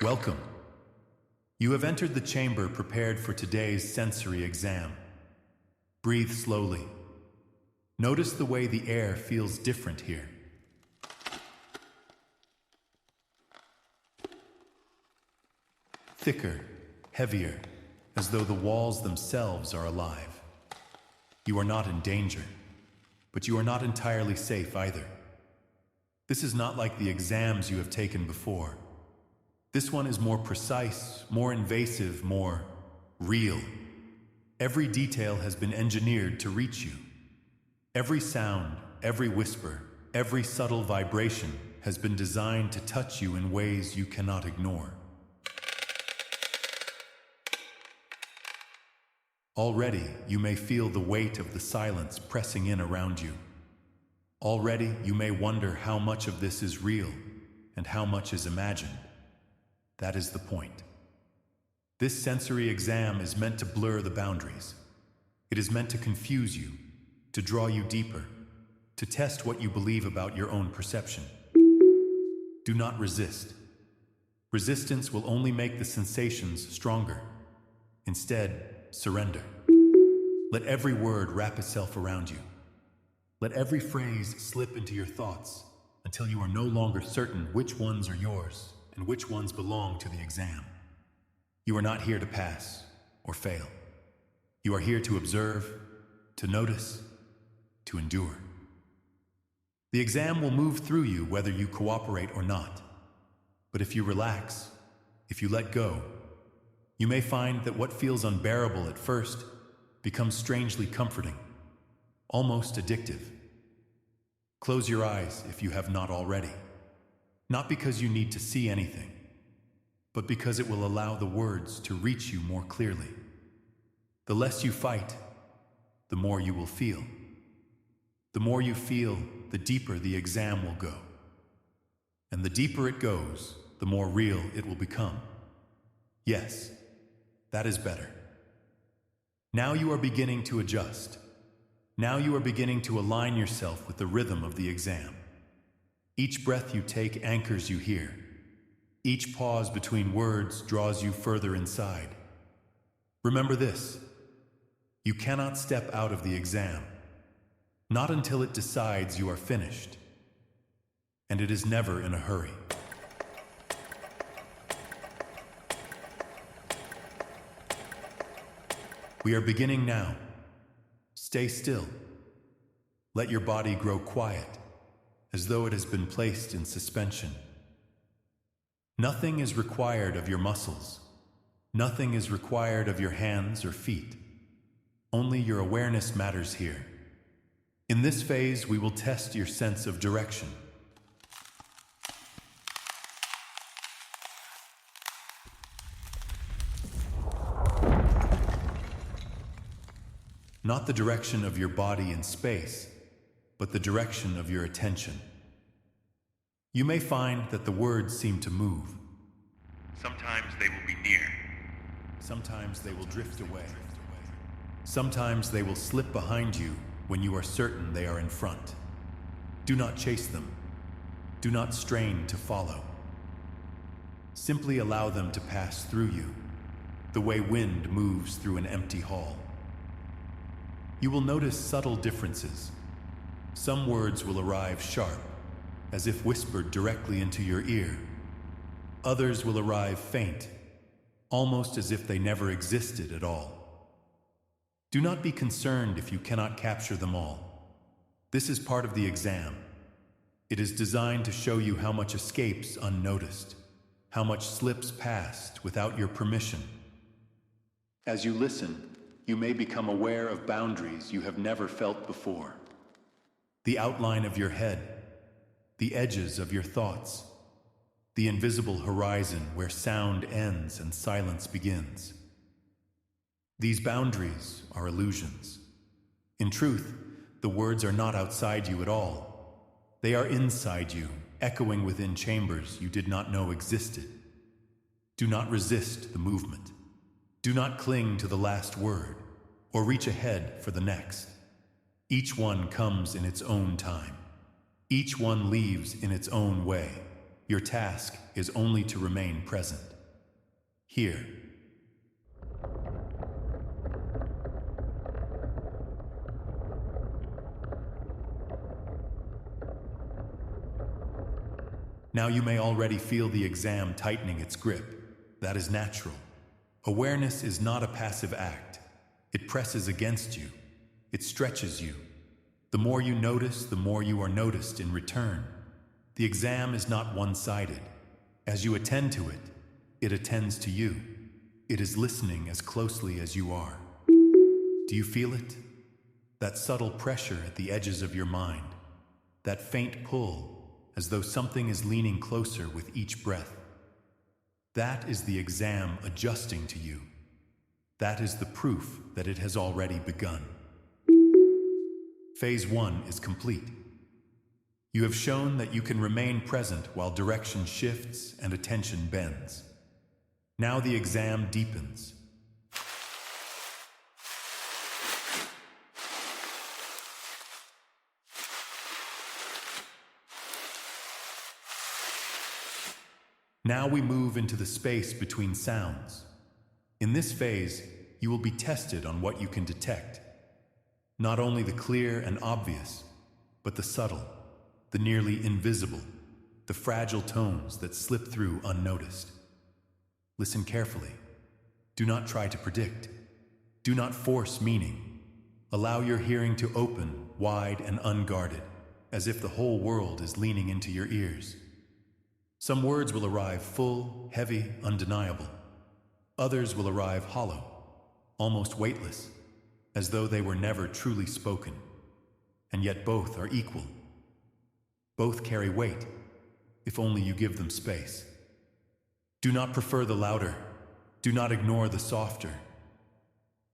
Welcome. You have entered the chamber prepared for today's sensory exam. Breathe slowly. Notice the way the air feels different here. Thicker, heavier, as though the walls themselves are alive. You are not in danger, but you are not entirely safe either. This is not like the exams you have taken before. This one is more precise, more invasive, more real. Every detail has been engineered to reach you. Every sound, every whisper, every subtle vibration has been designed to touch you in ways you cannot ignore. Already, you may feel the weight of the silence pressing in around you. Already, you may wonder how much of this is real and how much is imagined. That is the point. This sensory exam is meant to blur the boundaries. It is meant to confuse you, to draw you deeper, to test what you believe about your own perception. Do not resist. Resistance will only make the sensations stronger. Instead, surrender. Let every word wrap itself around you. Let every phrase slip into your thoughts until you are no longer certain which ones are yours and which ones belong to the exam. You are not here to pass or fail. You are here to observe, to notice, to endure. The exam will move through you whether you cooperate or not. But if you relax, if you let go, you may find that what feels unbearable at first becomes strangely comforting, almost addictive. Close your eyes if you have not already. Not because you need to see anything, but because it will allow the words to reach you more clearly. The less you fight, the more you will feel. The more you feel, the deeper the exam will go. And the deeper it goes, the more real it will become. Yes, that is better. Now you are beginning to adjust. Now you are beginning to align yourself with the rhythm of the exam. Each breath you take anchors you here. Each pause between words draws you further inside. Remember this: you cannot step out of the exam, not until it decides you are finished. And it is never in a hurry. We are beginning now. Stay still. Let your body grow quiet, as though it has been placed in suspension. Nothing is required of your muscles. Nothing is required of your hands or feet. Only your awareness matters here. In this phase, we will test your sense of direction. Not the direction of your body in space, but the direction of your attention. You may find that the words seem to move. Sometimes they will be near. Sometimes they will drift away. Sometimes they will slip behind you when you are certain they are in front. Do not chase them. Do not strain to follow. Simply allow them to pass through you, the way wind moves through an empty hall. You will notice subtle differences. Some words will arrive sharp, as if whispered directly into your ear. Others will arrive faint, almost as if they never existed at all. Do not be concerned if you cannot capture them all. This is part of the exam. It is designed to show you how much escapes unnoticed, how much slips past without your permission. As you listen, you may become aware of boundaries you have never felt before. The outline of your head, the edges of your thoughts, the invisible horizon where sound ends and silence begins. These boundaries are illusions. In truth, the words are not outside you at all. They are inside you, echoing within chambers you did not know existed. Do not resist the movement. Do not cling to the last word, or reach ahead for the next. Each one comes in its own time. Each one leaves in its own way. Your task is only to remain present. Here. Now you may already feel the exam tightening its grip. That is natural. Awareness is not a passive act. It presses against you. It stretches you. The more you notice, the more you are noticed in return. The exam is not one-sided. As you attend to it, it attends to you. It is listening as closely as you are. Do you feel it? That subtle pressure at the edges of your mind. That faint pull, as though something is leaning closer with each breath. That is the exam adjusting to you. That is the proof that it has already begun. Phase 1 is complete. You have shown that you can remain present while direction shifts and attention bends. Now the exam deepens. Now we move into the space between sounds. In this phase, you will be tested on what you can detect. Not only the clear and obvious, but the subtle, the nearly invisible, the fragile tones that slip through unnoticed. Listen carefully. Do not try to predict. Do not force meaning. Allow your hearing to open, wide and unguarded, as if the whole world is leaning into your ears. Some words will arrive full, heavy, undeniable. Others will arrive hollow, almost weightless, as though they were never truly spoken. And yet both are equal. Both carry weight, if only you give them space. Do not prefer the louder. Do not ignore the softer.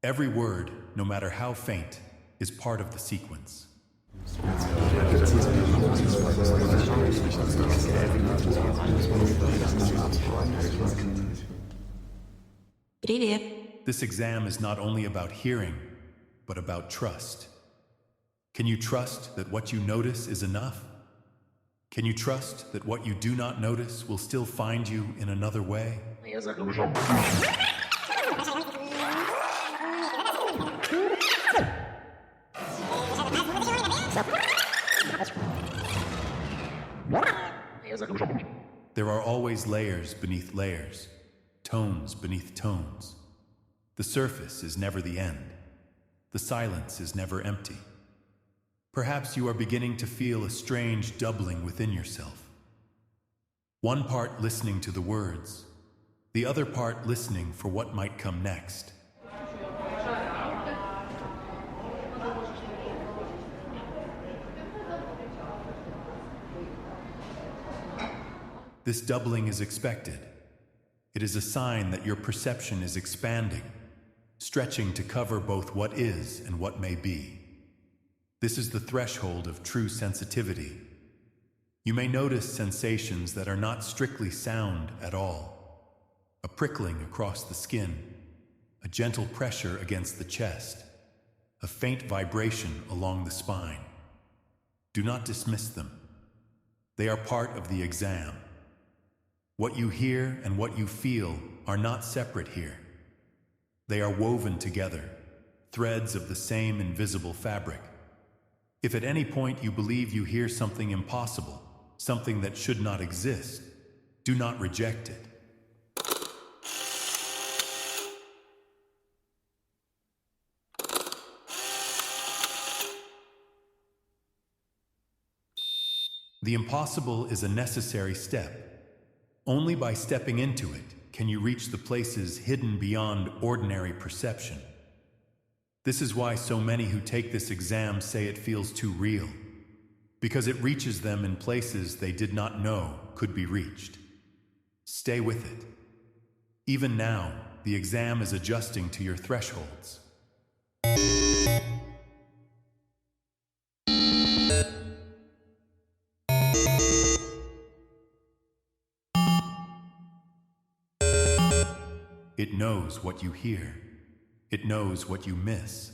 Every word, no matter how faint, is part of the sequence. Привет. This exam is not only about hearing, but about trust. Can you trust that what you notice is enough? Can you trust that what you do not notice will still find you in another way? There are always layers beneath layers, tones beneath tones. The surface is never the end. The silence is never empty. Perhaps you are beginning to feel a strange doubling within yourself. One part listening to the words, the other part listening for what might come next. This doubling is expected. It is a sign that your perception is expanding, stretching to cover both what is and what may be. This is the threshold of true sensitivity. You may notice sensations that are not strictly sound at all. A prickling across the skin, a gentle pressure against the chest, a faint vibration along the spine. Do not dismiss them. They are part of the exam. What you hear and what you feel are not separate here. They are woven together, threads of the same invisible fabric. If at any point you believe you hear something impossible, something that should not exist, do not reject it. The impossible is a necessary step. Only by stepping into it can you reach the places hidden beyond ordinary perception. This is why so many who take this exam say it feels too real, because it reaches them in places they did not know could be reached. Stay with it. Even now, the exam is adjusting to your thresholds. It knows what you hear. It knows what you miss,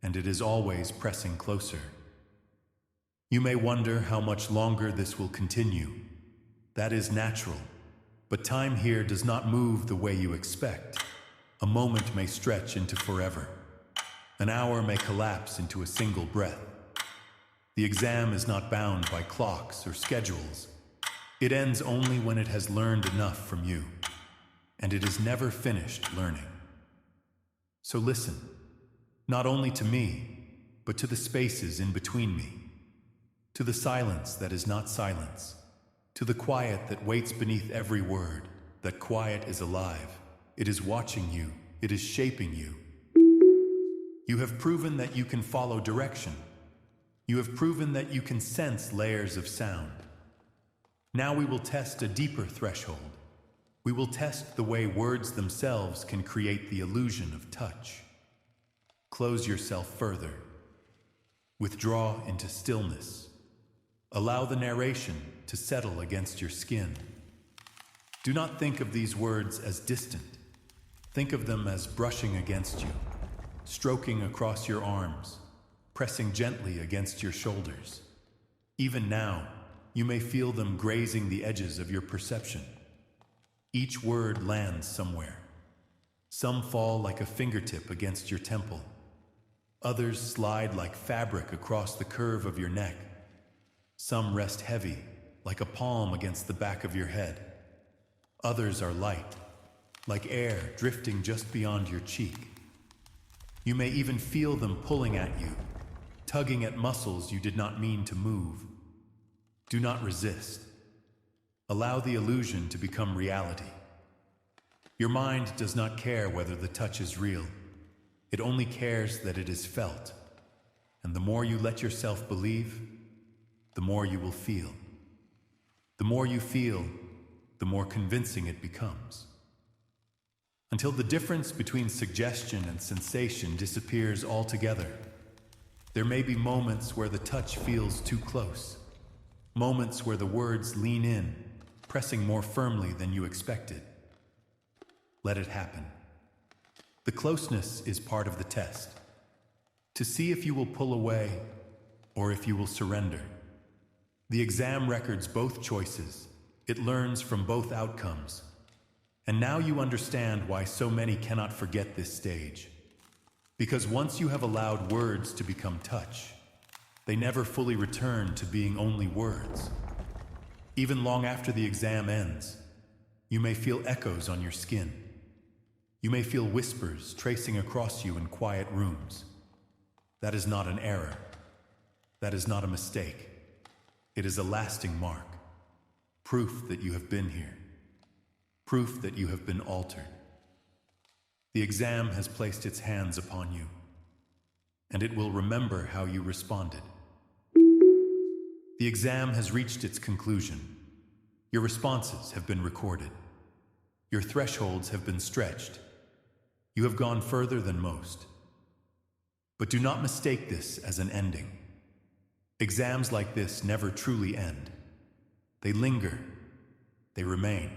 and it is always pressing closer. You may wonder how much longer this will continue. That is natural. But time here does not move the way you expect. A moment may stretch into forever. An hour may collapse into a single breath. The exam is not bound by clocks or schedules. It ends only when it has learned enough from you, and it is never finished learning. So listen, not only to me, but to the spaces in between me, to the silence that is not silence, to the quiet that waits beneath every word. That quiet is alive. It is watching you. It is shaping you. You have proven that you can follow direction. You have proven that you can sense layers of sound. Now we will test a deeper threshold. We will test the way words themselves can create the illusion of touch. Close yourself further. Withdraw into stillness. Allow the narration to settle against your skin. Do not think of these words as distant. Think of them as brushing against you, stroking across your arms, pressing gently against your shoulders. Even now, you may feel them grazing the edges of your perception. Each word lands somewhere. Some fall like a fingertip against your temple. Others slide like fabric across the curve of your neck. Some rest heavy, like a palm against the back of your head. Others are light, like air drifting just beyond your cheek. You may even feel them pulling at you, tugging at muscles you did not mean to move. Do not resist. Allow the illusion to become reality. Your mind does not care whether the touch is real. It only cares that it is felt. And the more you let yourself believe, the more you will feel. The more you feel, the more convincing it becomes. Until the difference between suggestion and sensation disappears altogether. There may be moments where the touch feels too close. Moments where the words lean in, pressing more firmly than you expected. Let it happen. The closeness is part of the test. To see if you will pull away or if you will surrender. The exam records both choices. It learns from both outcomes. And now you understand why so many cannot forget this stage. Because once you have allowed words to become touch, they never fully return to being only words. Even long after the exam ends, you may feel echoes on your skin. You may feel whispers tracing across you in quiet rooms. That is not an error. That is not a mistake. It is a lasting mark. Proof that you have been here. Proof that you have been altered. The exam has placed its hands upon you, and it will remember how you responded. The exam has reached its conclusion. Your responses have been recorded. Your thresholds have been stretched. You have gone further than most. But do not mistake this as an ending. Exams like this never truly end. They linger. They remain.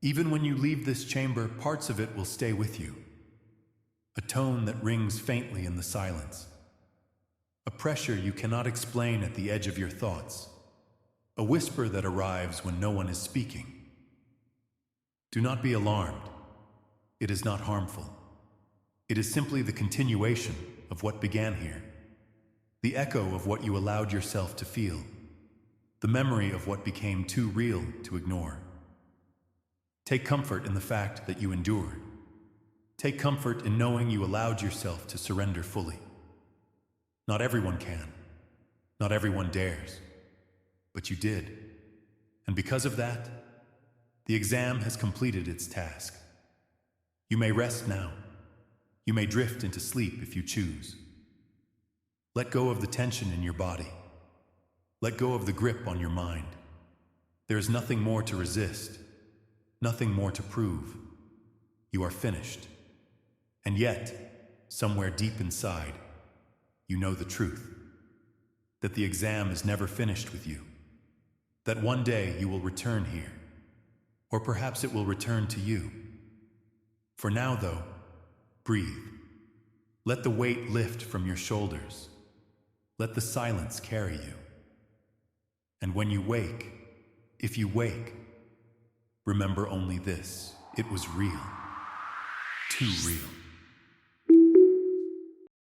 Even when you leave this chamber, parts of it will stay with you. A tone that rings faintly in the silence. A pressure you cannot explain at the edge of your thoughts. A whisper that arrives when no one is speaking. Do not be alarmed. It is not harmful. It is simply the continuation of what began here. The echo of what you allowed yourself to feel. The memory of what became too real to ignore. Take comfort in the fact that you endured. Take comfort in knowing you allowed yourself to surrender fully. Not everyone can. Not everyone dares. But you did. And because of that, the exam has completed its task. You may rest now. You may drift into sleep if you choose. Let go of the tension in your body. Let go of the grip on your mind. There is nothing more to resist. Nothing more to prove. You are finished. And yet, somewhere deep inside, you know the truth. That the exam is never finished with you. That one day you will return here. Or perhaps it will return to you. For now, though, breathe. Let the weight lift from your shoulders. Let the silence carry you. And when you wake, if you wake, remember only this: it was real. Too real.